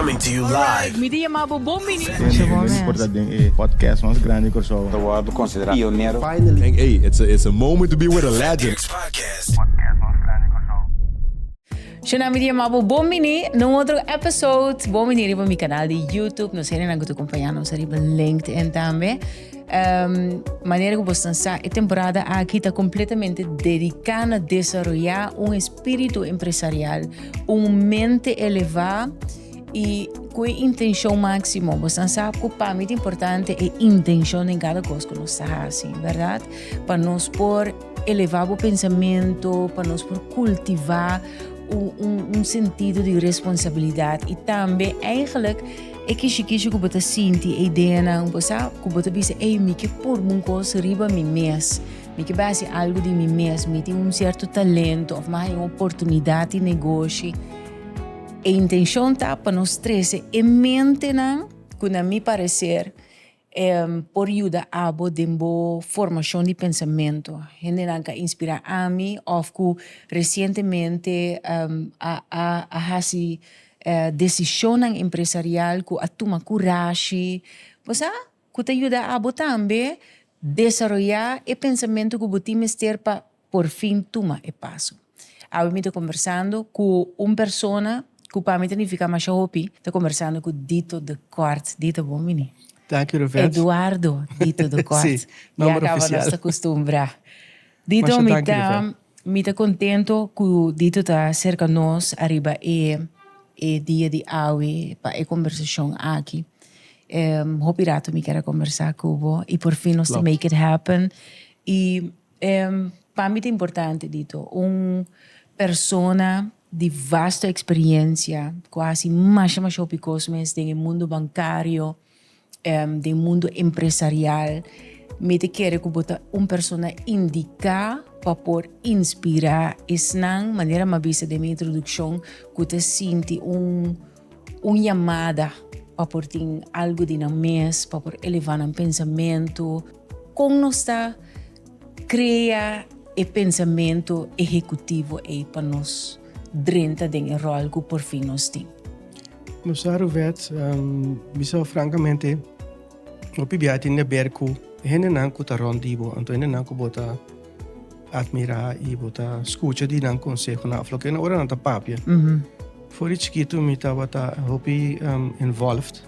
Coming to you live. Me dia mabo bombini. podcast mais grande que eu sou. Eduardo considerado pioneiro. Finally, hey, it's a moment to be with a legend. Podcast. Shona me dia mabo bombini. Num outro episode. Bombini riba mi canal de YouTube. Nos querem que tu acompanhar nos riba LinkedIn também. Maneira que você está a temporada aqui está completamente dedicada a desenvolver espírito empresarial, mente elevada e com intenção máxima. Você sabe que para mim é importante a intenção em cada coisa que nós estamos assim, verdade? Para nós por elevar o pensamento, para nós por cultivar sentido de responsabilidade e também, eigenlijk, é que chiquinho que você sente a ideia não você que você pensa me que por uma coisa riba me mês me que base algo de mim mesmo me tem certo talento ou mais uma oportunidade de negócio a intenção tá para nós três e mente não que na me parecer por ajudar a de formação de pensamento gente não que inspira a mim ou que recentemente a decisão empresarial que a toma coragem, você que te ajuda a também desenvolver o pensamento que você tem para por fim tomar o passo. Eu estou conversando com uma pessoa que para mim significa mais hopi, estou conversando com Dito de Kort. Dito, bom menino. Dank u, Roberto. Eduardo Dito de Kort. Sim, nome acaba oficial. nos acostumbrar. Dito, me está contento que Dito está cerca de nós, arriba e dia de hoje para a conversação aqui. Hopirato me quer conversar com você e por fim nós te make it happen. E para mim é importante dito, pessoa de vasta experiência, quase mais opicosmes do mundo bancário, do mundo empresarial. Me te quer que você pessoa indicar para por inspirar essa maneira mais de minha introdução que te sente chamada para por ter algo de na mês para por elevar um pensamento como nós está criar o pensamento executivo e para nós dentro do rol que por fim nós temos. Mas Roberto, bisa francamente o pibiati ne berku hene nan ku taron dibo anto hene nan ku bota admirar e botar escuta de não consegue na floque na hora não tá papia. For iets chiquito me tava tá hopi involved.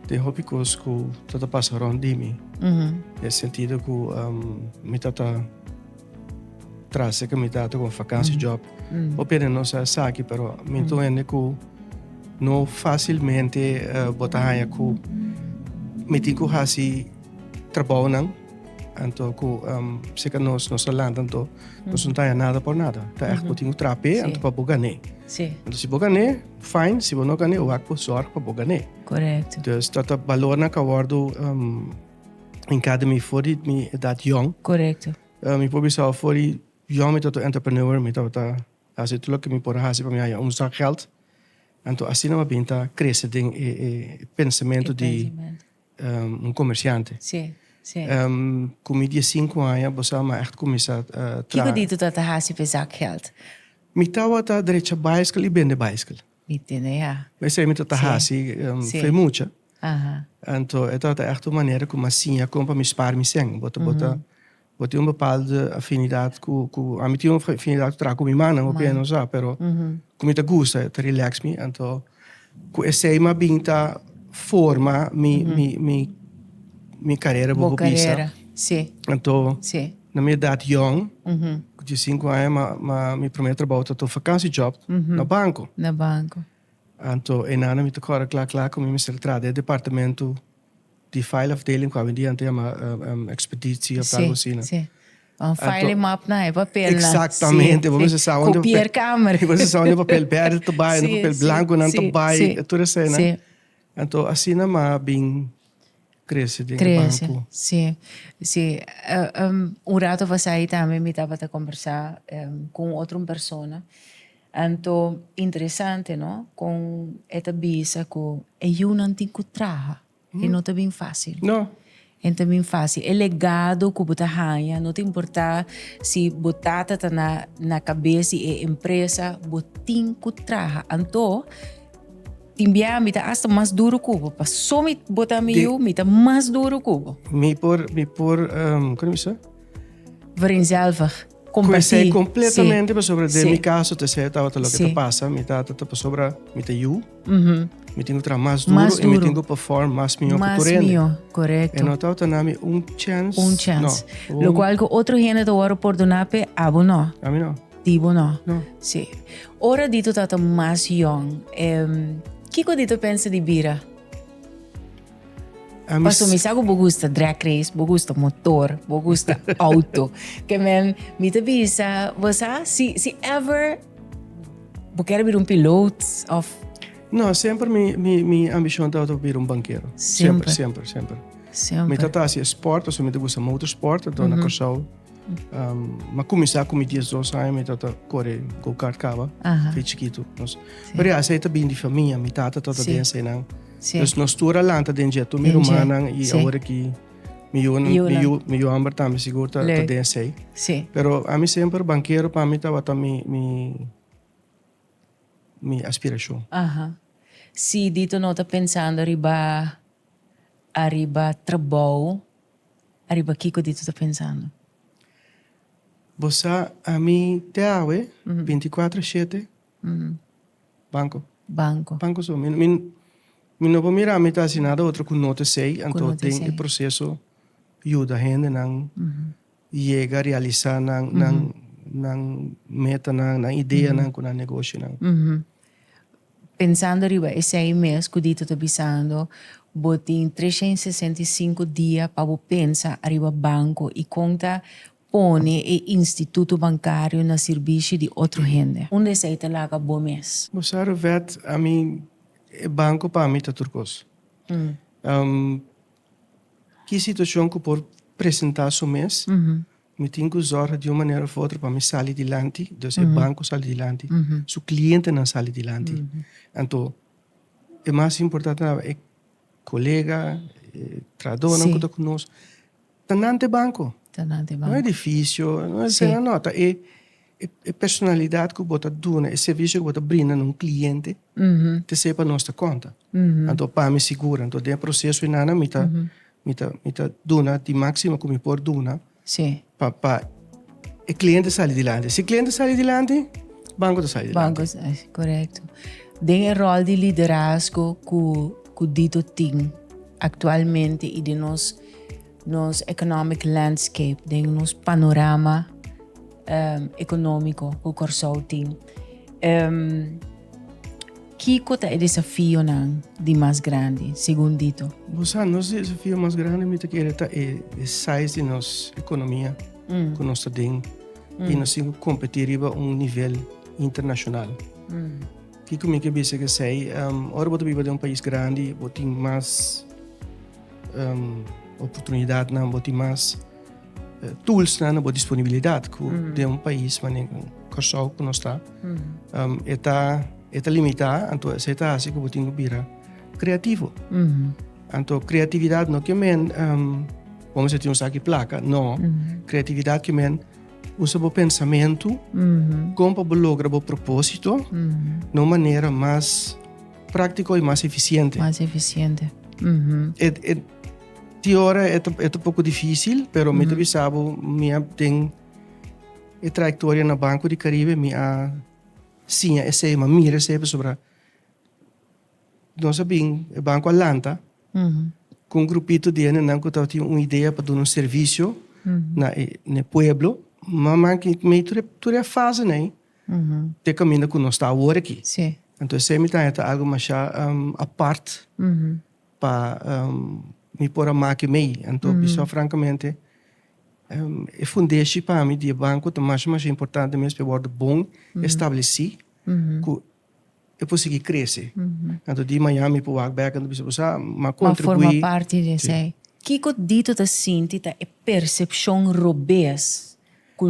De hopi cos que tota passa rondi mi. É sentido que me tá traz que me tá com vacância job. Hopi não sa sabe pero me tô ene que não facilmente botar aí que me tinha que hasi trabalho não. Então, se que nós falamos, então, nós não temos nada por nada. Tá echt putting trape, então para bogané. Sim. Então, se bogané, fine. Se não gané, o acto sorte para bogané. Correto. Então, está valor na cawardo em cada me for me dat young. Correto. Me pode pensar for young me tot entrepreneur me tot as het lukt me por hasi para me usar geld. Então, assim não pinta crescer de pensamento de comerciante. Sim. Sim. Com dia 5 anos, você é echt começar a trabalhar. Que dito dat de hasi pe zakgeld? Me tava tá direita bicycle e bende bicycle. Entende ja. Mas aí me tá hasi foi muito. Aha. Então, é tá echt uma maneira como assim, como para me spar me sem, bota uma bepaalde afinidade com a mim tinha uma afinidade com minha mãe, não bem não sabe, pero como te gosta, te relax me, então com esse uma binta forma minha carreira boa carreira, sim. Então, sim. Na minha idade young, de 5 anos, me prometo trabalhar to vakantie job na banco. Na banco. Então, e na me tocou claro como me centrar no departamento de file afdeling, quando dia ante uma expeditie of algo assim. Sim. Um file map na é papel. Exatamente, vamos usar onde copiar câmera. Vamos usar onde papel verde também, papel branco não também, tudo isso, né? Então, assim não é bem cresce de banco. Sim. Rato você aí também me estava a conversar com outra pessoa. Então, interessante, não? Com esta bisa que eu não tenho que trabalhar. E não é bem fácil. Não. É bem fácil. É legado que você ganha. Não te importa se você está na cabeça e empresa, você tem que trabalhar. Então, timbia mita hasta más duro cubo. Paso mit bota miu mita más duro cubo. Me por, como se diz? Vereenzelvig. Comecei Compartir. completamente sobre de Sim. mi caso, te sei tava lo que Sim. te passa, me tá sobre me te you, Uhum. me tenho tra mais duro Mais e me duro. tenho perform mais minha Mas cultura. mio, correcto. E não tava nami chance. Chance. No, Lo cual que otro gente te ora perdonape, abo no. a mim não. Dibo no. No. Sì. Ora dito tata mas young. Kiko dito pensa di bira? A mim Paso mi sago bo gusta drag race, bo gusta motor, bo gusta auto. Que men, mi te bisa, você, se ever, bo quero vir piloto of... não, sempre minha ambição tava vir banqueiro. Sempre. Sempre. Me Sempre. tata assim sport, ou me gusta motorsport, então na corção. Mas começar com 10 anos, me tata correr go-kart cava, Aha. foi chiquito. Mas aceita bem de família, me tata toda Sim. dentro não. Sì. Dus nós tura lanta dentro tu mi romana e Sim. agora que mi amber também seguro tá Leuk. dentro sei. Sì. Pero a mim sempre banqueiro para mim tava mi aspiração. Aha. Si dito no ta pensando arriba trabalho, arriba kiko dito ta pensando. Você a mim te awe 24/7 banco. Banco só min não vou mirar me tá assinado outro com nota sei, então nota tem sei. o processo ajuda a gente não chega a realizar não meta não ideia não com negócio não. Pensando arriba esse mês que dito ta pensando, botin 365 dias para pensar arriba banco e conta pone e instituto bancário na serviço de outro gente. Onde sai ta laga bom mês? Você vet a mim banco para mim tá turcos. Que situação que por apresentar o mês, me tenho que usar de uma maneira ou outra para me sair adiante, então o banco sai adiante, o cliente não sai adiante. Então, é mais importante é colega, trabalhador Sim. que está conosco, tá nante banco. Tanante Não é banco. difícil, não é Sim. sem nota, é personalidade que você dá, é serviço que você brinda num cliente, te sepa nossa conta. Então, para me segura, então, tem processo e nada, me tá dona de máxima que me pode dona, Sì. para o cliente sair adiante. Se o cliente sair adiante, o banco está sair adiante. Banco, correto. Tem o rol de liderazgo que dito tem atualmente e de nos economic landscape, de nos panorama econômico que o Corsol tem. Que é o desafio de mais grande, segundo dito? Você, nosso desafio mais grande é sair de nossa economia, com nosso ding, e nós temos que competir a nível internacional. Que comigo que pensa que sei, agora você vive em país grande, você tem mais oportunidade, você tem mais tools, você disponibilidade que de país, mas Kosovo que nós está, é limitado, então você está assim que você tem que virar criativo. Então criatividade não que men, vamos dizer aqui placa, não, criatividade que men usa o pensamento como para lograr o propósito de uma maneira mais prática e mais eficiente. Mais eficiente. De hora é um pouco difícil, mas me também sabe, minha tem a trajetória no Banco de Caribe, minha sim, essa é uma mira sobre nós sabemos o Banco Atlanta, com um grupito de gente que tinha uma ideia para dar um serviço no pueblo, mas que meio tudo é fase, né? De caminho que nós estamos agora aqui. Sim. Então, sempre tem algo mais a parte para me pôr a máquina meio. Então, pessoal, francamente, é fundamento para mim de banco, é mais importante mesmo para o bom estabelecer que eu posso crescer. Então, de Miami para o Outback, então, mas Mas contribuir. forma parte disso aí. Que dito te sente a percepção robês que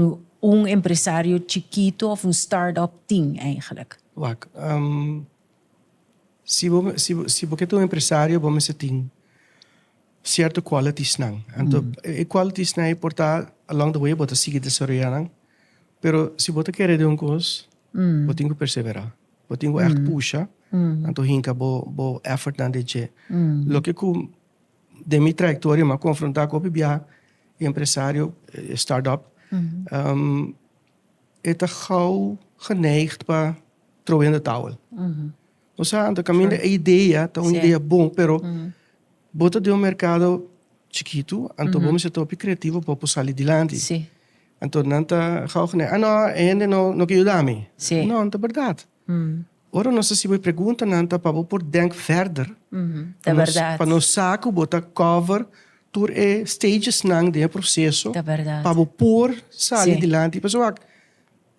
empresário chiquito ou start-up tem, eigenlijk? Wak, se você é um empresário, você tem certo qualities não. Então, qualities não é importante along the way, você sigue desarrollando. Pero se você quer de coisa, você tem que perseverar. Você tem que echt puxar. Anto hinka bo effort na de che. Lo que ku de mi trajectoria ma confrontar com o bia empresário start-up. Eta gauw geneigd para trouwen de touwel. O sea, ando caminho a ideia, tá uma ideia bom, pero bota de mercado chiquito, anto vamos ser top criativo para sair adiante. Sim. Então, não tá não, ainda não que ajudar-me. Sim. Não, é verdade. Ora, não sei se você pergunta, não tá para por denk verder. É verdade. Para nós saco, botar cover, tur stages nang de processo. É verdade. Para por sair Sim. adiante. Pessoal,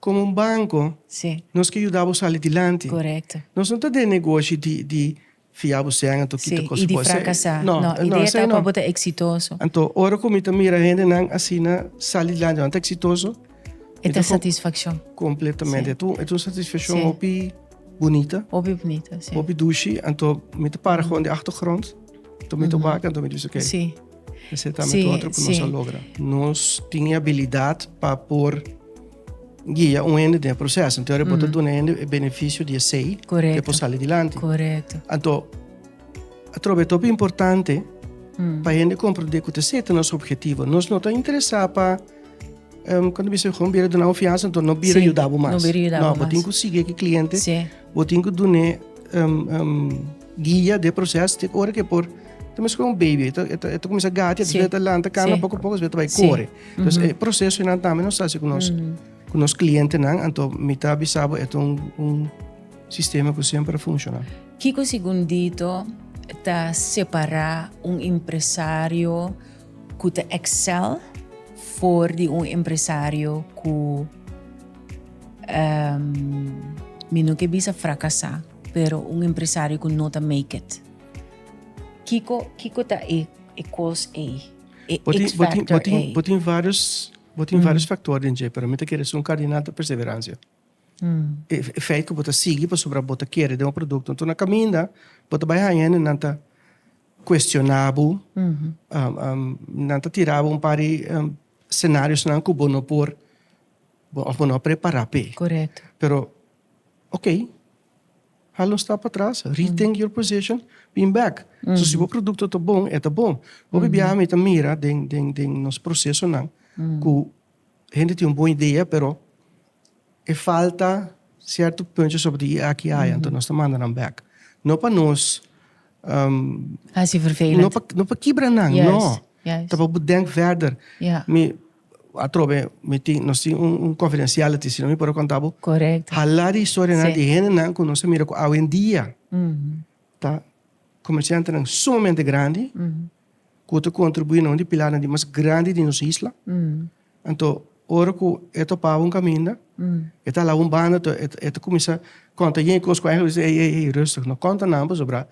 como um banco, Sim. nós que ajudamos a sair adiante. Correto. Nós não tá de negócio de fiar você a to Sim. kita E de fracassar. Não, a ideia está para botar exitoso. Então, ora como ita mira gente nang asina sair adiante, não tá exitoso. É a satisfação. Completamente. Sim. É uma satisfação Sim. opi bonita, Obi bonita, sim. opi douche, então me te para gewoon de achtergrond. Então me te baka, então me diz ok. Sim. Esse tá Sim, met outro que nós sim. logra. Nós tinha habilidade para pôr guia ende de processo. Então, bota do ende benefício de sei Correto. que possa sair adiante. Correto. Então, a trobe top importante para gente compreender que você tem nosso objetivo. Nós não estamos interessados para quando você gewoon bira de uma confiança, então não bira Sim, ajudar mais. não bira ajudar Não, mais. botem que seguir que cliente, Sim. botem que doar guia de processo, de hora que por temos com um baby, então começa a gato, Sim. desveta lá, cana, Sim. pouco a pouco, desveta vai Sim. correr. Então, o processo não também não está com nós clientes, não, então me está avisado, é sistema que sempre funciona. Kiko segundito está separar empresário que te excel for de empresário que não que bisa fracassar, pero empresário que não te make it. Kiko tá cause X factor Botem vários fatores, para mim, que é um cardinal da perseverança. É feito que você siga para sobre você querer de produto. Então, na caminha, você vai ganhando, não está questionável, não está tirável par de cenários não que você não por não preparar. Correto. Pero, ok, halo está para trás, rethink your position, being back. So, se o produto está bom, é bom. O bibiame está mira de nosso processo não, que a gente tem uma boa ideia, pero falta certo ponto sobre aqui aí, então nós estamos mandando back. Não para nós, As je vervelend. não para quebrar não, não. Juist. Tá para denk verder. Ja, Nós temos confidenciality, se não me pode contar, correcto. halar die história na Sim. de gente não que nós mira hoje em dia, tá? Comerciante não sumamente grande, que contribui não de pilar de mais grande de nossa isla. Então, ora que é topava caminho, é tá lá bando, é começa conta gente coisa com ei, rustig, não conta não, sobre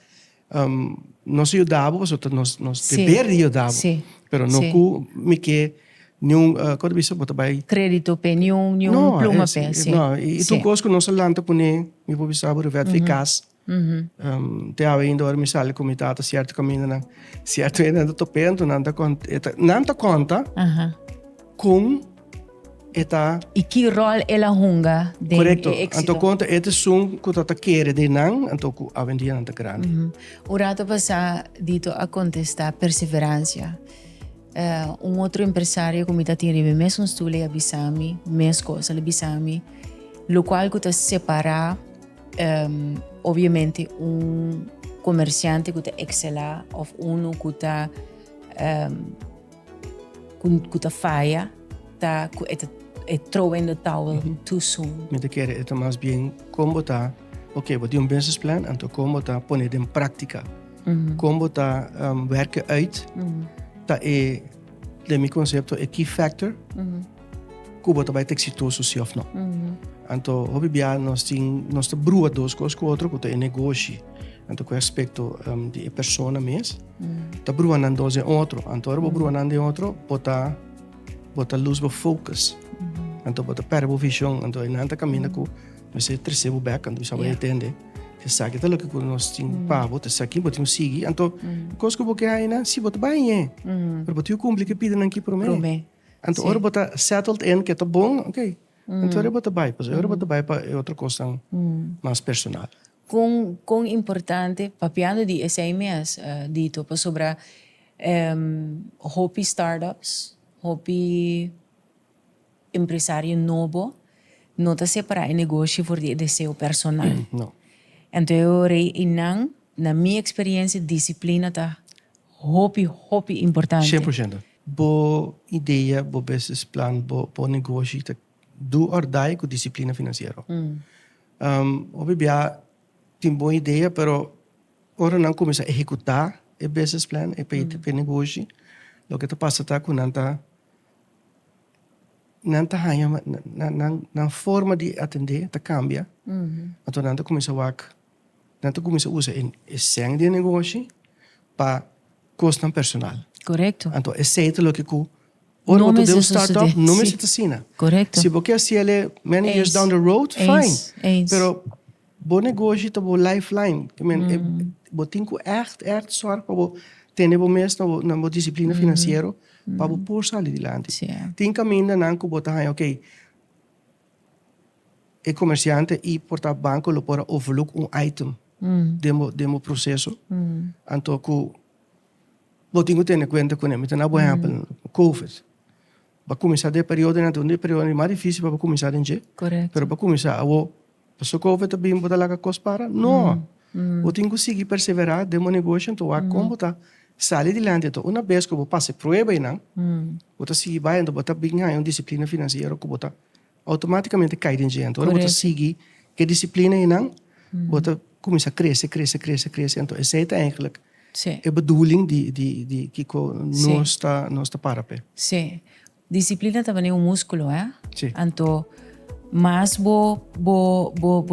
nós ajudava, nós dever de ajudar, Sim. pero não Sim. que me que nenhum quando você bota vai Crédito pe nenhum pluma pe, sim. não, e tu coisa que nós lanta pune, me vou pensar por ver eficaz. Te ainda ora me sale comitata certo caminho não, certo ainda tô pento, não tá conta Aha. com eta E que rol ela hunga de correcto. éxito. Então conta eta sum que tá querer de não, então que a vendia não tá grande. O rato passa dito a contestar perseverança. Outro empresário que me está tendo mesmo estule a bisami, mesmo coisa a bisami, lo qual que está separar, obviamente, comerciante que está excelar ou que está falha, está throwing the towel too soon. Me te querer eta mais bem como tá, ok, vou ter business plan, então como tá poner em prática. Como tá werken uit. Tá de meu conceito é key factor. Como tá vai ter exitoso se of não. Então, obviamente nós tá brua duas coisas com outro que tá negócio. Então, com aspecto de persona mesmo. Tá brua não dois outro. Então, brua não de outro, bota lose o focus. Então, bota perder a visão. Então, não tá caminhando com você terceiro back, então você vai entender. Você sabe que tá que nós temos pavo, você sabe que botamos seguir. Então, coisa que você aí na se bota bem, para botar o cumprir que pede não que promete. Então, ora bota settled in que tá bom, ok. Então, ora bota bem, para outra coisa mais personal. quão importante, papiando de esse mês, dito, sobre hopi startups, hopi empresário novo, não está separar o negócio por de seu personal. Não. Então, eu rei inang, na minha experiência, disciplina tá hopi importante. 100%. Boa ideia, bom business plan, bom negócio, do or die com disciplina financeira. Obviamente, tem boa ideia, pero ora não começa a executar o business plan, o negócio, o que está passando com nanta na forma de atender, tá cambia. Então, nanta começa a usar o sangue de negócio para custo personal. Correto. Então, é certo o que ora Não você me deu se startup, sucede. não me Sim. se assina. Correto. Se você quer many years down the road, fine. Pero bom negócio tá bom lifeline. I mean, você tem que echt zorg para ter bom mês na bom disciplina financeira para você pôr sair adiante. Sim. Tem caminho na que você tá, ok. O comerciante e porta banco lo pode overlook item demo processo. Então, você tem que ter em conta com ele. Então, por exemplo, COVID. Para começar de período, mais difícil para começar em dia. Correto. Pero para começar, passou COVID também, você lá que para? Não. Você tem que seguir perseverar, demo negócio, então, como está sair adiante. Então, uma vez que você passa prova aí, você seguir vai, então, você tem uma disciplina financeira que você automaticamente cai em dia. Então, você seguir que disciplina aí, você começa a crescer. Então, essa é eigenlijk a bedoeling die que nós está para. Sim. Disciplina também é um músculo, Sim. Então, mais bo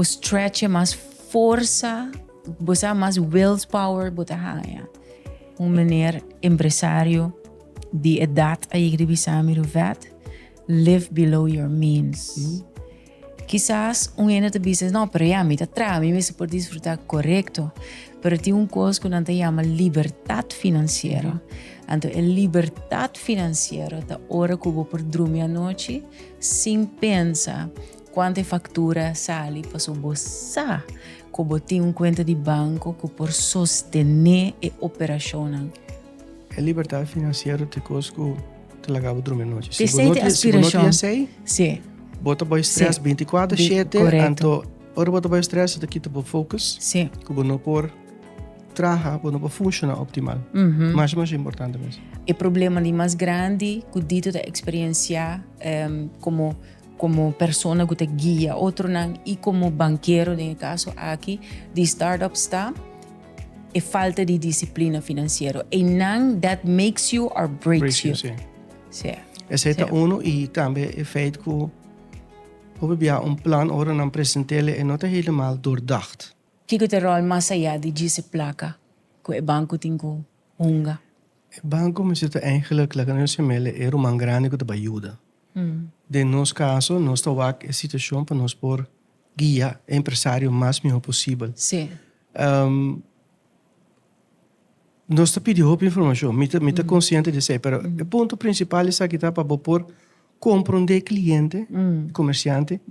stretch, mais força, você mais willpower, você ha. Meneer empresário de idade a igreja vet, live below your means. Quizás ene te business não, pero ya me tra, me se por disfrutar correcto, pero tem coisa que não te chama liberdade financeira. Então, a liberdade financeira da hora que eu por dormir à noite, sem pensar quanta fatura sai para sua bolsa, que eu tenho conta de banco que por sostener a operação. A liberdade financeira te coisa que te lagava dormir à noite. Te sente aspiração. Sim. Bota para estresse 24/7, então, ora bota para estresse daqui te focus. Sim. Que você não pode trabalhar, você não pode funcionar optimal. Mais importante mesmo. O problema mais grande que dito da experiência como pessoa que te guia, outro não, e como banqueiro, no caso aqui, de startup está, é falta de disciplina financeira. E não that makes you or breaks you. Sim. Sim. Esse é um e também o feito que houve plan ora não apresentá-lo e não está helemaal doordacht. Que te rol mais allá de diese placa que o banco tem que hunga. O banco me zit eigenlijk lekker in zijn mele er om aan grande que te ajuda. De nos caso, nós está a situação para nós por guia empresário mais melhor possível. Sim. Nós está pedindo informação, me está consciente de isso, pero o ponto principal é que está para por compreender cliente, comerciante,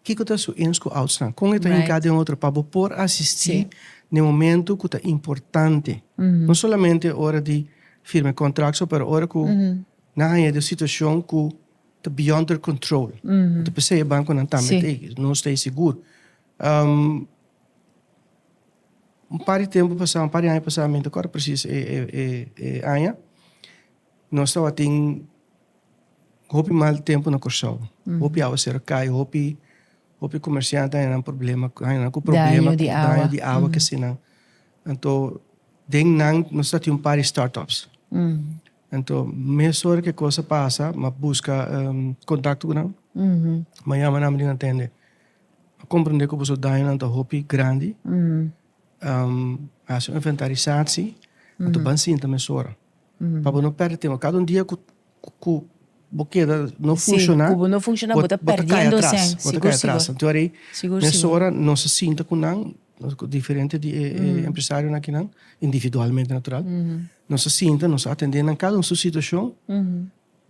que está sua ensco outstaan. Com ele em cada outro para por assistir no momento que está importante. Não somente a hora de firma contrato, mas a hora que na de situação que está beyond their control. Então, pensei, o banco não está não está seguro. Par de tempo passado, par de anos passado, agora preciso anos, nós estamos tendo hopi mal tempo na corção. Hopi ao ser cai, hopi comerciante tem um problema, Daño de água que se não. Então, nós estamos par de startups. Então, mesmo que coisa passa, mas busca contato com não. Amanhã não entende. Compreender que você dá um hopi grande. As inventarizatie, en de bansin também sora. Para não perder tempo. Cada dia que não funciona, não funciona, você está perdendo atrás. Seguro. Então aí, nessa hora não se sinta com não, diferente de empresário aqui não, individualmente natural. Não se sinta, não se atender em cada sua situação.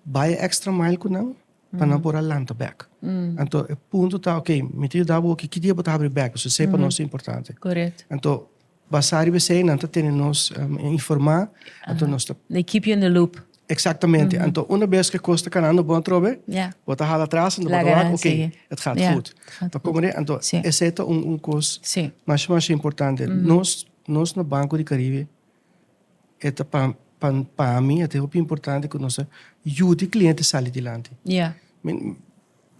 Vai extra mile com não, para não pôr a lanta back. Então, o ponto está, ok, me te dá o que dia botar abrir back, você sepa não é importante. Correto. Então, basari você não tem nos informar, então nós They keep you in the loop. exatamente. Então, uma vez que costa canando bom trobe, Ja. bota hala atrás en dan La bota oké, garantie. het gaat Ja, goed. het gaat Dan goed. komen we então, Sim. esse é um coisa Sim. mais importante. Nós no Banco de Caribe, é para mim, é muito importante que nós ajude o cliente a sair adiante. Ja.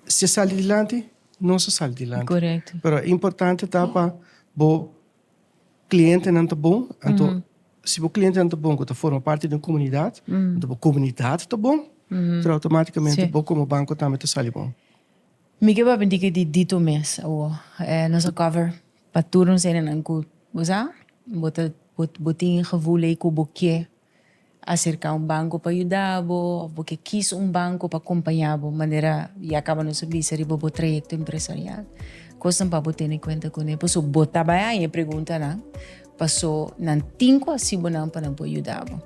Se sair adiante, nós sai adiante. Correto. Pero é importante tá para o cliente não tá bom, então se o cliente não tá bom, que forma parte de uma comunidade, então a comunidade tá bom, então automaticamente Sim. bom como banco também tá sai bom. Miguel va bendiga di dito mes o nasa cover paturong sa ng ko usa buting gevule ko boke acerca um banco para ajudabo porque quis um banco para acompanhabo maneira e acaba no subir sa ribo bo trayecto empresarial costa pa botin kwenta ko ne so bota ba ya pergunta na paso nan tinko asibo na para po ajudabo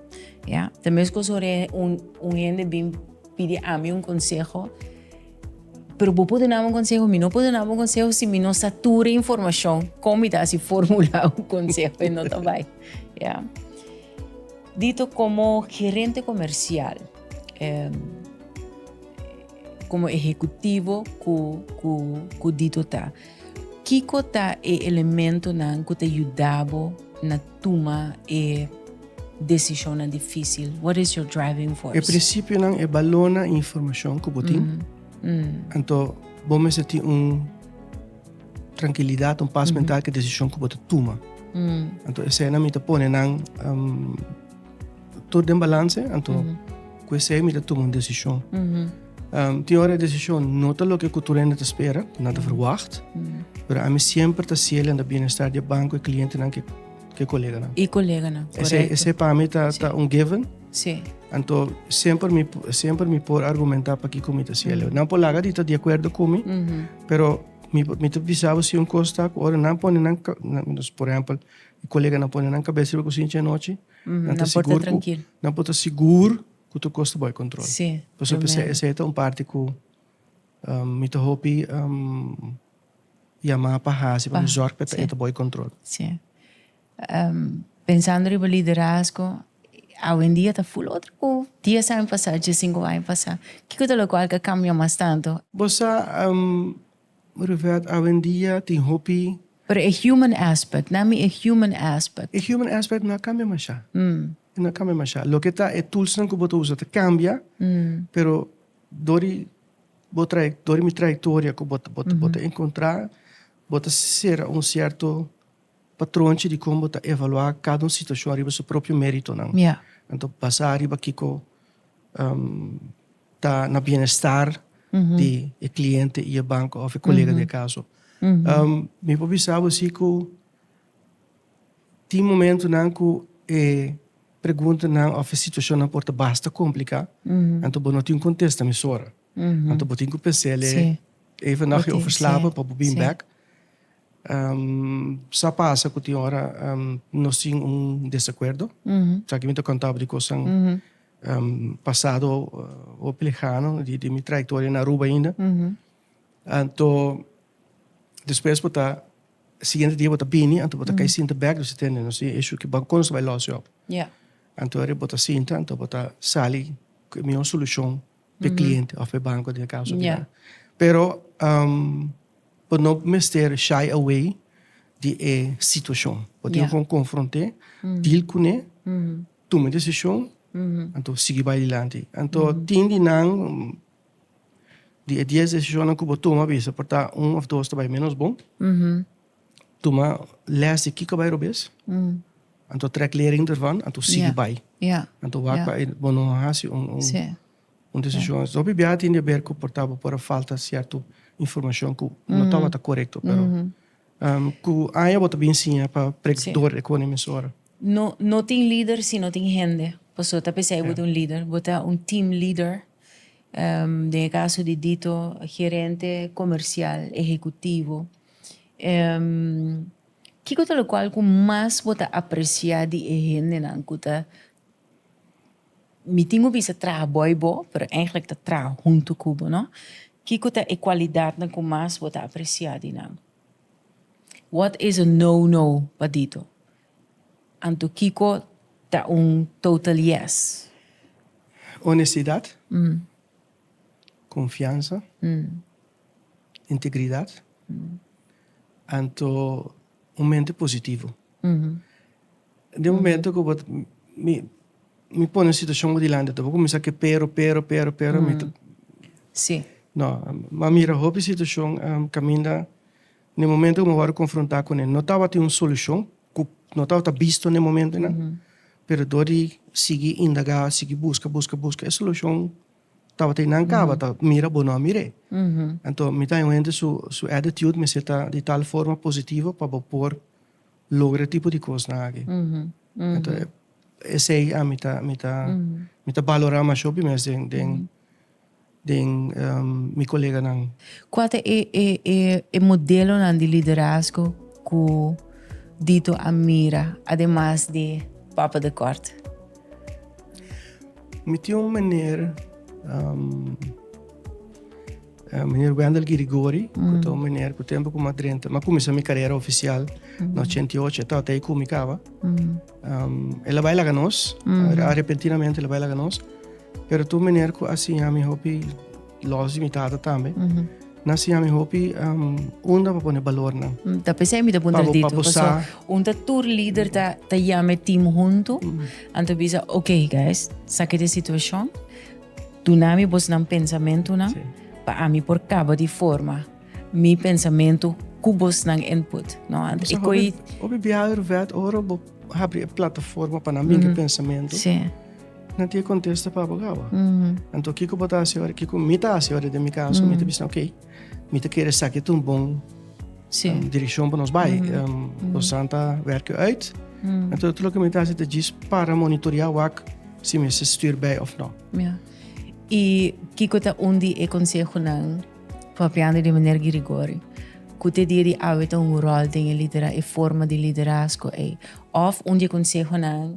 ya também ko sobre un gente bem pide a mim consejo. Pero vos podés dar un consejo, mi no puedo dar un consejo si mi no satura información, como está si formular un consejo y no también. Yeah. Dito como gerente comercial, como ejecutivo, ku dito ta. Kiko ta elemento na que te ayudabo na toma decisão difícil. What is your driving force? O princípio não é balona informação que botin. Então, vamos ter tranquilidade, paz mental que a decisão que você toma. Então, essa é a minha põe não tudo em balance, então, com essa é a minha toma uma decisão. Tem hora a decisão não é o que a cultura ainda espera, não te verwacht, mas a mim sempre está cielo no bem-estar do banco e cliente não que colega não. E colega não. Esse para mim tá um given. Sim. Então, sempre me por argumentar para que comita cielo. Não por lá de de acordo comigo, pero me te visava se um costa, ora não põe não, por exemplo, o colega não põe na cabeça para cozinhar noite, não tá seguro, tranquilo. Não pode seguro que tu costa boy controle. Sim. Por isso esse é parte que me te hopi chamar para hasi para zorg para ter boy controle. Sim. Pensando no liderazgo, hoje em dia está full outro ko 10 anos passar, 5 anos passar. Que coisa lo qual que cambia mais tanto? Você hoje em dia tem hobby. Pero a human aspect, nami a human aspect. O human aspect não cambia mais já. Não cambia mais já. Lo que está é tools que você usa te cambia, pero dori minha trajetória que você encontrar, você ser certo patrão de como você evaluar cada situação arriba seu próprio mérito não. Yeah. Então passar arriba aqui com tá na bem-estar de cliente e banco ou colega de caso. Me observo assim que tem momento não que pergunta não a situação não pode basta complicar. Então não tem contexto a missora. Então botin que pensar even nog je overslapen para bem back. Sa passa que tem hora nós temos desacordo. Já que me contava de coisas passado o lejano de minha trajetória na Aruba ainda. Então depois botar seguinte dia botar bini, então botar cai cinta back do setembro, não sei, isso que bancos vai lá só. Yeah. Então ele botar cinta, então botar sali, que minha solução para cliente ou para banco de caso. Yeah. Pero por não me ter shy away de situação, pode eu confrontar, deal com ele, tomar decisão, então seguir para adiante. Então tende não de 10 decisões que você toma, bisa, portar ou dois também menos bom. Toma les de que vai robes. Então trek lering ervan, então seguir bij. Então waar bij bono hasi decisão. Zo bibiati in de berco portava por a falta certa informação que não estava correto, pero que aí bota bem sim para pregador economia. No tem líder se não tem gente. Passou tá pensei bota um líder, bota um team leader. De caso de dito gerente comercial ejecutivo. Que coisa lo qual com mais bota apreciar de gente não cuta me tenho visto trabalho bom, pero eigenlijk dat trabalho junto cubo, não? Kiko ta e qualidade na kumas bota apreciado nang. What is a no pa dito? Anto Kiko ta total yes. Honestidade, confiança, integridade, anto mente positivo. De momento que eu me põe na situação de landa, eu começar que pero, Sim. não, mas mira, a situação caminha, no momento que eu vou confrontar com ele, não estava tendo uma solução, não estava visto no momento, né? Pero dori seguir indagar, seguir busca, a solução estava tendo na cava, mira, bom, não mire. Então, me tá indo sua attitude, me seta de tal forma positiva para pôr lograr tipo de coisa na área. Então, esse aí me tá valorar mais sobre mas meu colega não. Qual é modelo de liderazgo que dito admira, además de Papa de Corte? Me tinha uma maneira meneer Wendel Girigori, que é uma maneira que o tempo como adrenta, mas comecei a minha carreira oficial no 88, então até aí comicava. Ela vai lá nós, repentinamente ela vai lá nós, pero tu maneira que assim a minha hobby los imitada também. Nasi a minha hobby onda para pôr valor na. Da pensei me da punta dito, porque tour leader ta llame team junto, anto bisa, okay guys, saque de situação, tu nami bos nam pensamento na. Pa ami por cabo de forma mi pensamento cubos ng input no e coi obi biar vet ora bo abrir plataforma para mim pensamento sim não tinha contexto para bogava então kiko botar se hora kiko mita se hora de mi caso mita bisa ok mita querer saque um bom direção para nós vai o santa werken uit então tudo que mita se diz para monitorear o se me se stuur bij of não e Kiko ta undi e consejo ng papiano de maneira Girigori. Kute diri awita rol de lidera e forma de liderazgo e of undi consejo ng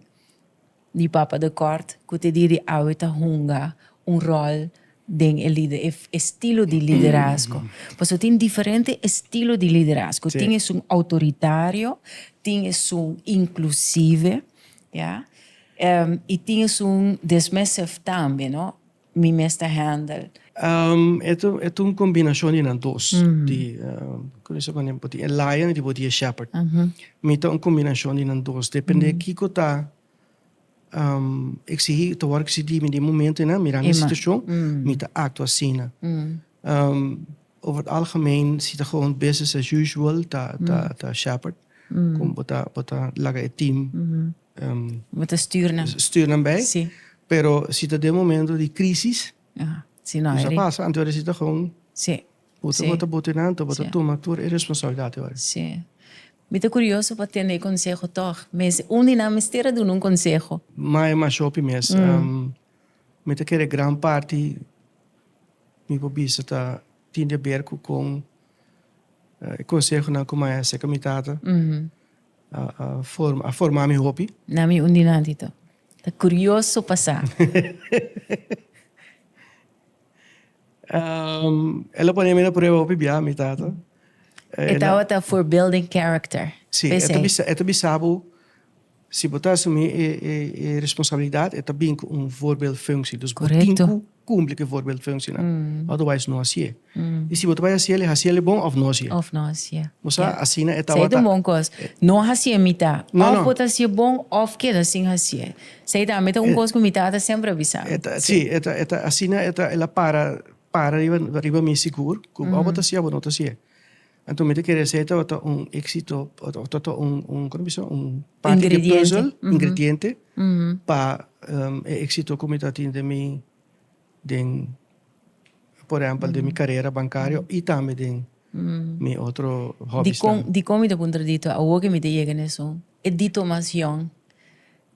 di Papa de Corte, kute diri awita hunga rol de líder, estilo de liderazgo. Pues tem diferente estilo de liderazgo. Sí. Tienes autoritário, tienes inclusive, ja? E tienes dismissive também, não? Mi mesta handle. É uma combinação de dois. Como se chama? É lion e body shepherd. Mita uma combinação de dois. Depende de que tá. Ik zie te werk zie die in die momenten na mirando situação. Mita acto assim. Over het algemeen ziet er gewoon business as usual. Ta shepherd. Como bota laga het team. Bota sturen bij. Sí. Pero si te de momento de crisis, sí, no, eso pasa. Entonces si te gewoon, sí, bota tomar tu responsabilidade agora. Sí. Me tô curioso para ter consejo toch, mas na mistério de um consejo. Mais shopping mes, me te querer gran parte, me pobisa ta tinha berco com consejo na como é essa caminhada, a formar meu hobby. Na mi na dito. Tá curioso passar. Ela põe na prova hobby bia mitata. Ela for building character. Sim, é também sabe se botar assumir responsabilidade, é também voorbeeldfunctie. Dus correto. Cumprique voorbeeldfunctie. Otherwise não assim. E se botar assim, ele bom ou não assim? Of não assim. Moça, assim é tal. Sei do bom coisa. Não assim mita. Não. Of botar assim bom, of que assim assim. Sei da meta coisa que mita tá sempre avisando. Sim, assim ela para riba me seguro, como botar assim ou não assim. Então, me quer dizer que éxito, como se chama, parte de puzzle, ingrediente, para éxito como está tendo mi, por exemplo, de minha carreira bancária e também de meu outro hobby. De como me punto dito, a o que me chega nisso, é dito mais young,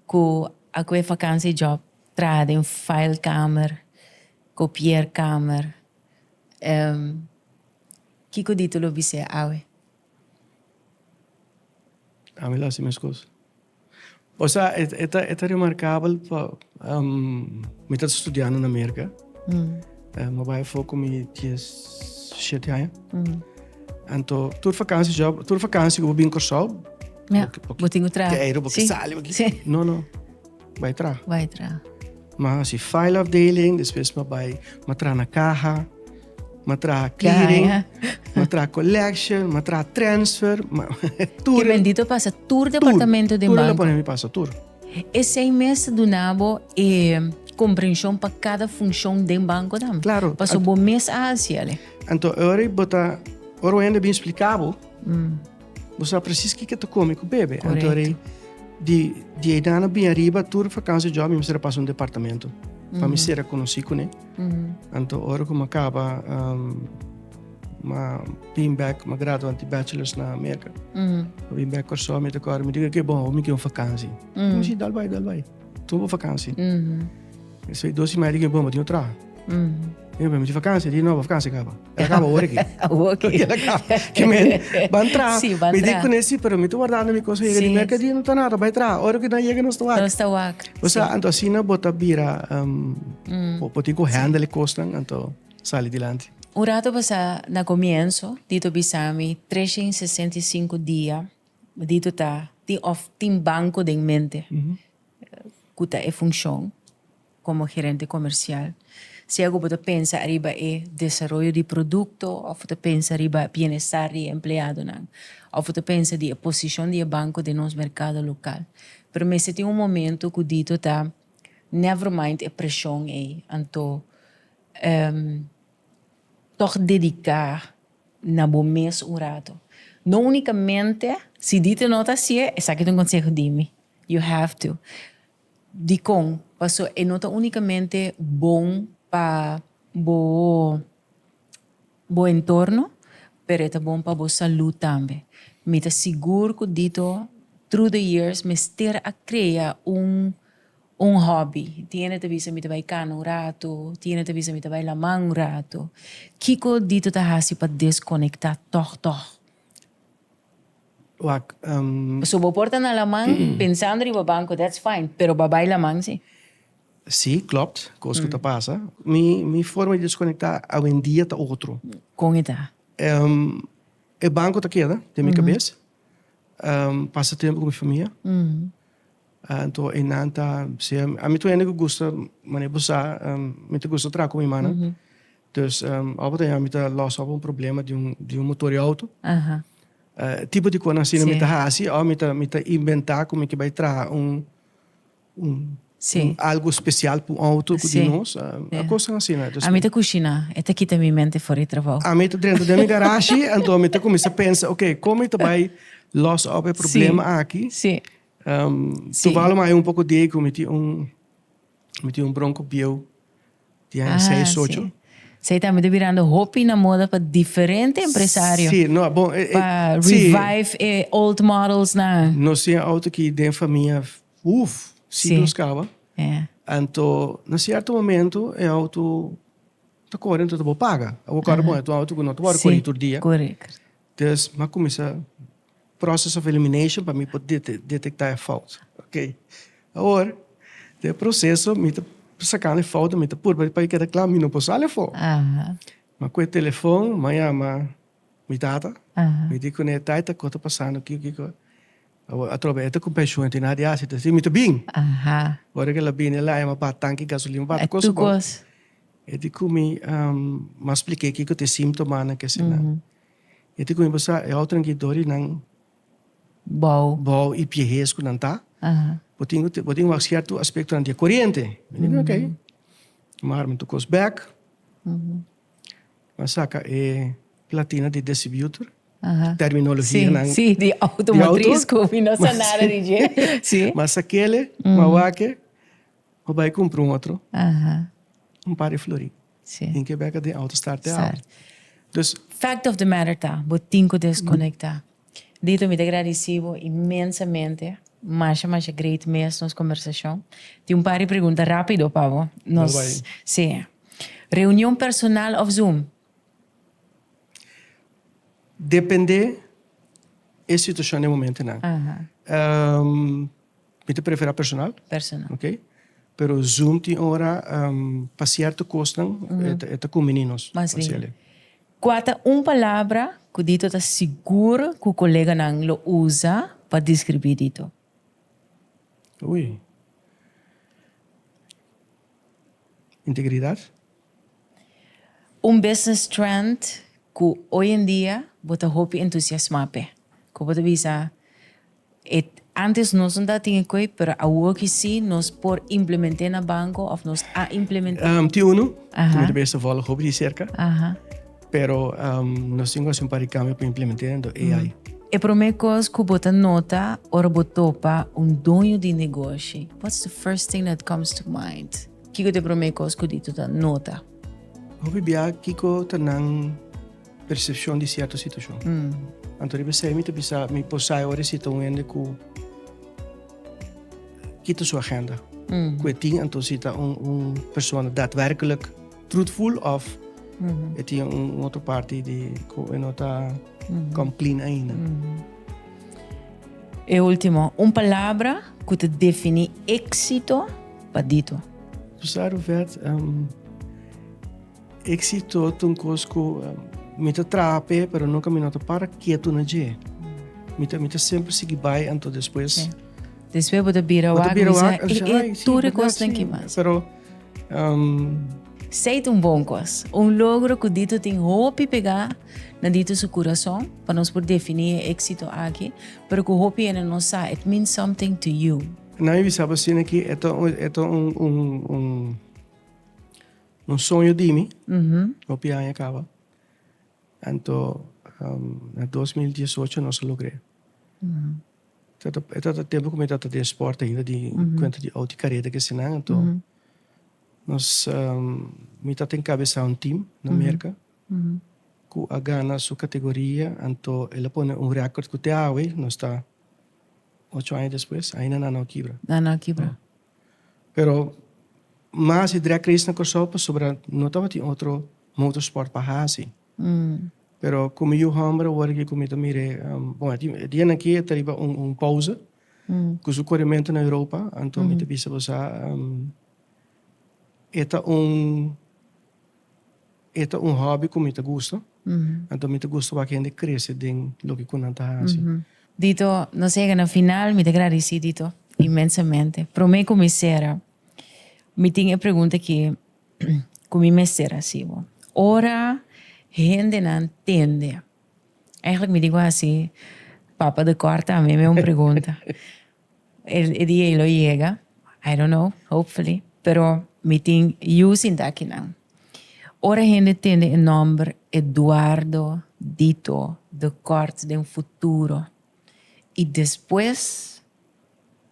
que a que vacância job, trade em file kamer, copier kamer, Kiko dito lo bise awe. A mí las mismas cosas. O sea, es remarcable, me estás estudiando en América. Maar bij foco me ties shit ja. En tour vakantie go bin corso. Ja, botinho tra. Quero porque Sim. sale. Sim. No. Bij tra. Vai tra. Maar als je file afdeling, dus wees maar bij matra na caja, matra clearing, Ja. matra collection, matra transfer, Que tour. bendito passa tour departamento de Tour banco. la ponemos passa tour. Esse aí mês do nabo é compreensão para cada função de banco dan. Claro. Passou bom mês a asiale. Então, ora ainda bem explicável. Você precisa que tu come com o bebê. Então, de dana bem arriba, tour vakantie job, me será passa um departamento. Para me ser conhecido, né? Então, ora como acaba uma beanbag, uma graduante bachelor's na América. Beanbag corso, me decora, me diga que bom, eu me quero vakantie. Eu disse, dal vai. Tu vou vakantie. Eu sei, 12 mais diga bom, mas tenho outra. Eu vou de vakantie, de nova vakantie acaba. Acaba hora aqui. Ok. Ela acaba. Que men, vai entrar. Sim, vai Me entrar. digo nesse, pero me tô guardando me coisa, Sim. de mercadinho não tá nada, vai entrar. Hora que não chega não estou Então aqui. está o ac. Você, então assim, não bota bira, pode go handle costan, então sai adiante. O rato passa na comienzo, dito bisami 365 dias, dito tá, tem banco de mente, kuta é função como gerente comercial. Se algo você pensa arriba é desenvolvimento de produto, ou você pensa arriba bem-estar de empleado, não? Ou você pensa de posição de banco de nosso mercado local. Pero me se tem momento que dito tá, never mind a pressão aí, então toch dedicar na bom mês um rato. Não unicamente, se dito nota assim, essa aqui é um conselho de mim. You have to. De com, passou, é nota unicamente bom para bo entorno, pero é bom para boa saúde também. Me tá seguro que dito, through the years, me ter a criar hobby. Tiene te visa mi te vai cano un rato, tiene te visa mi te vai la man un rato. Kiko dito ta hasi pa desconectar toch. So bo porta na la man pensando riba banco, that's fine, pero babai la man sí. Sim, klopt. Coisa que tá passa. Minha forma de desconectar a um dia tá outro. Com ita. O banco tá queda, de minha cabeça. Passa tempo com minha família. Então, em nanta, se a mim tu ainda gosta, mas me te gosta trabalhar com minha mana. Então, ao botar a mim tá lost um problema de um motor e auto. Tipo de coisa assim, me tá assim, ou me tá inventar como que vai trazer algo especial para um auto de nós. A coisa assim, né? A mim tá cozinha, esta aqui tá minha mente fora de trabalho. A mim tá dentro da minha garagem, então a mim tá começa a pensar, ok, como que vai lost o problema aqui? Sim. Tu vale mais um pouco de que meti Bronco Bio de 6, 8. Você está me virando hobby na moda para diferente empresário. Sim, não, bom, para revive old models na. Não sei auto que tem família, se buscava. Então, em certo momento, é auto tá correndo, tá bom paga. O cara bom, é tu auto que não tu vai correr todo dia. Correto. Então, mas começa process of elimination para mim poder detectar a falta. Ok. Agora, o processo me tá sacando a falta, me tá por para que reclame não posso ali fora. Mas com o telefone, amanhã me data, me diz que tá o que tá passando aqui, através da compaixão tem nada assim, assim me tá bem. Agora que ela bem lá é uma tanque gasolina, bate coisa bom. Eu digo me expliquei que tem sintoma na que se não. Eu digo me você é outro tranquilidade não. Bom e pierresco não tá. Botinho um certo aspecto de corrente. Ok. Mas me tocou back. Mas saca é platina de distributor. Terminologia não. Sim, de automotriz que não sei nada de jeito. Sim. Mas aquele, mauaque, vai comprar outro. Par de flori. Sim. Em Quebec de auto start out. Dus fact of the matter tá, botinho desconectar. Dito me agradecido imensamente. Mas great mesmo nossa conversação. Tem par de perguntas rápido, Pablo. Sim. Reunião personal ou Zoom? Depende da situação no momento, não. Me te prefere personal. Personal. Ok. pero Zoom tem ora passear te costam eta com meninos. Mas assim, lindo. Quata palavra que dito tá seguro que o colega não lo usa para descrever dito. Ui. Integridade? Business trend que hoje em dia bota hope entusiasmape. Que bota visa antes nós não tinha coi, pero agora que sim nós por implementar na banco ou nós a implementar. Tem uno, Aha. que me deve volgen hobby de cerca, Aha. pero nós temos um par de cambio para implementar do AI. E para mim coisa que bota nota ou botopa dono de negócio. What's the first thing that comes to mind? Que eu te para mim coisa que dito da nota. Hobby bia kiko tanang percepção de certa situação. Então eu pensei me bisa me posai ora situação onde ku kita sua agenda. Que tem então cita pessoa daadwerkelijk truthful of tem outra parte de que nota com clean ainda. E último, palavra que te define éxito para dito. Pesar vet éxito tun cosco me te trape, pero nunca me nota para quieto na je. Me te sempre seguir by anto depois. Depois bota birawak, e tudo coisa que mais. Pero Sei bom coisa. Logro que dito tem hope pegar na dito seu coração para nós poder definir éxito aqui, pero que hope é nossa, it means something to you. Na eu sabe assim aqui é um sonho de mim. O piano acaba. Então, em 2018 nós logrei. Então, tempo que eu estava de esporte ainda de conta de autocarreta que se não, então nós me tá tem cabeça time na América. Que a ganha sua categoria, então ele põe recorde que te awe, nós está 8 anos depois, ainda não quebra. Não quebra. Pero mas idea cresce na corsopa sobre não estava tem outro motorsport para assim. Pero como eu hambre agora que como mire bom dia aqui teve pausa com o corrimento na Europa então me teve você é hobby que me gusta então me gusta para que ainda cresce dentro do que conta assim. Dito, não sei na final me agradeci dito imensamente. Para mim como será me tinha pergunta que como me será assim, ora gente não entende. Eigenlijk me digo assim, papa de corta a mim me pergunta. El dia ele chega, I don't know, hopefully, pero me tem using daqui não. Ora gente entende o nome Eduardo Dito de Corte de futuro. E depois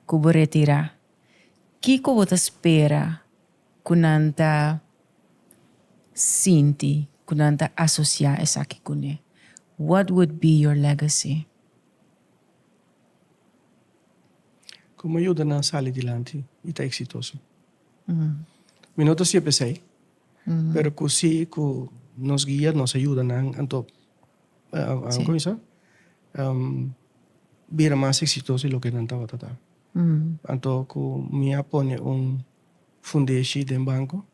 que vou retirar, que você espera que nanta sinti, que nanta associar essa aqui com ele? What would be your legacy? Como ajuda na sala adiante e está exitoso. Me nota sempre sei, pero così que nos guia, nos ajuda na anto coisa, vira mais exitoso do que não estava tata. Anto que me pone fundeshi de banco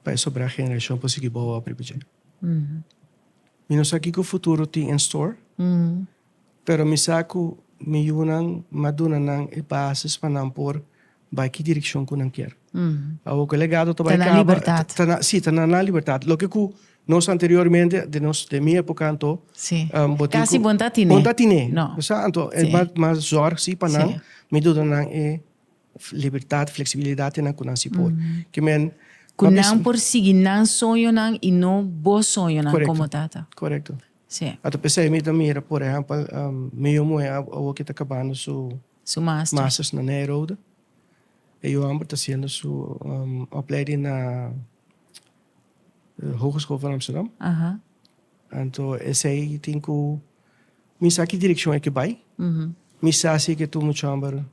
para sobre a geração conseguir boa preparar. Me não sei que o futuro tem em store, pero me saco me yunang maduna nang ipases panam por by que direção que não quer. O legado to vai na liberdade. Sim, tá na liberdade. Lo que nós anteriormente de minha época anto, Sim. Quase vontade né. Vontade né. Não. Anto mas zorg sim panam me do nang liberdade, flexibilidade na kunan sipor. Que men kunang por seguir não sonho não e não bo sonho não como tata. Correto. Sim. Ato pensei me também por exemplo, meio moe o que tá acabando su masters na Nairobi. E eu amo tá sendo su opleiding na Hogeschool van Amsterdam. Então esse aí tem que me sabe que direção é que vai. Me sabe que tu muito amor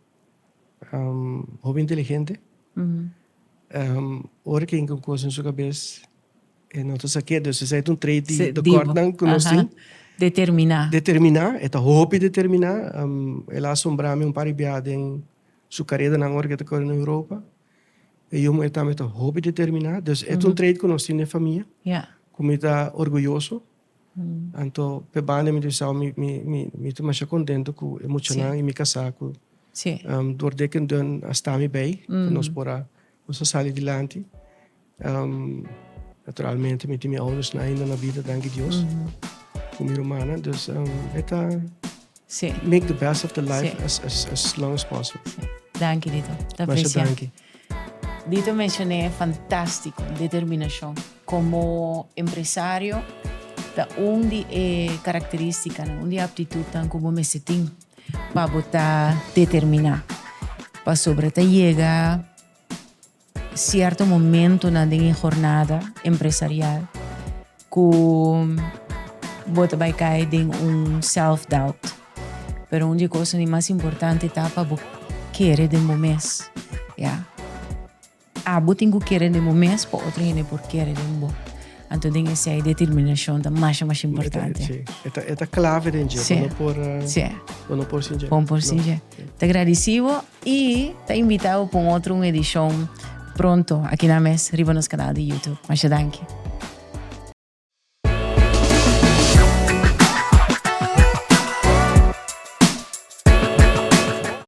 hobby inteligente. Ora que em coisa em sua cabeça e não tô saqueando, se é trade de cordan que nós tem. Determinar, é hobby determinar. Ela assombra-me par de viagem em sua carreira na hora que tá na Europa. E eu me também tô hobby determinado. Dus é um trait que nós temos na família. Ja. Como está orgulhoso. Então, pebane me disse, me tô mais contente com emocional e me casar com Sim. door de que dan está me bem, que nós pora nós sair adiante. Naturalmente, me tinha olhos na ainda na vida, danke Deus. Com minha irmã, dus Sim. make the best of the life as long as possible. Danke, Dito. Te Mas aprecio. danke. Dito mencioné fantástico, determinación. Como empresario, da undi característica, undi aptitud tan como me setim para botar determinar. Para sobre te llega cierto momento na dinha jornada empresarial que bota vai cair em self-doubt. Pero uma coisa mais importante tá para querer de momento. Yeah. Tem que querer de momento, para outro não por querer de momento. Então, tem essa determinação da mais importante. É a clave dentro. Sim. Não por sim. Bom por sim. Te agradecido e te invitado para outra edição pronto aqui na mesa, riba no canal de YouTube. Mas danke.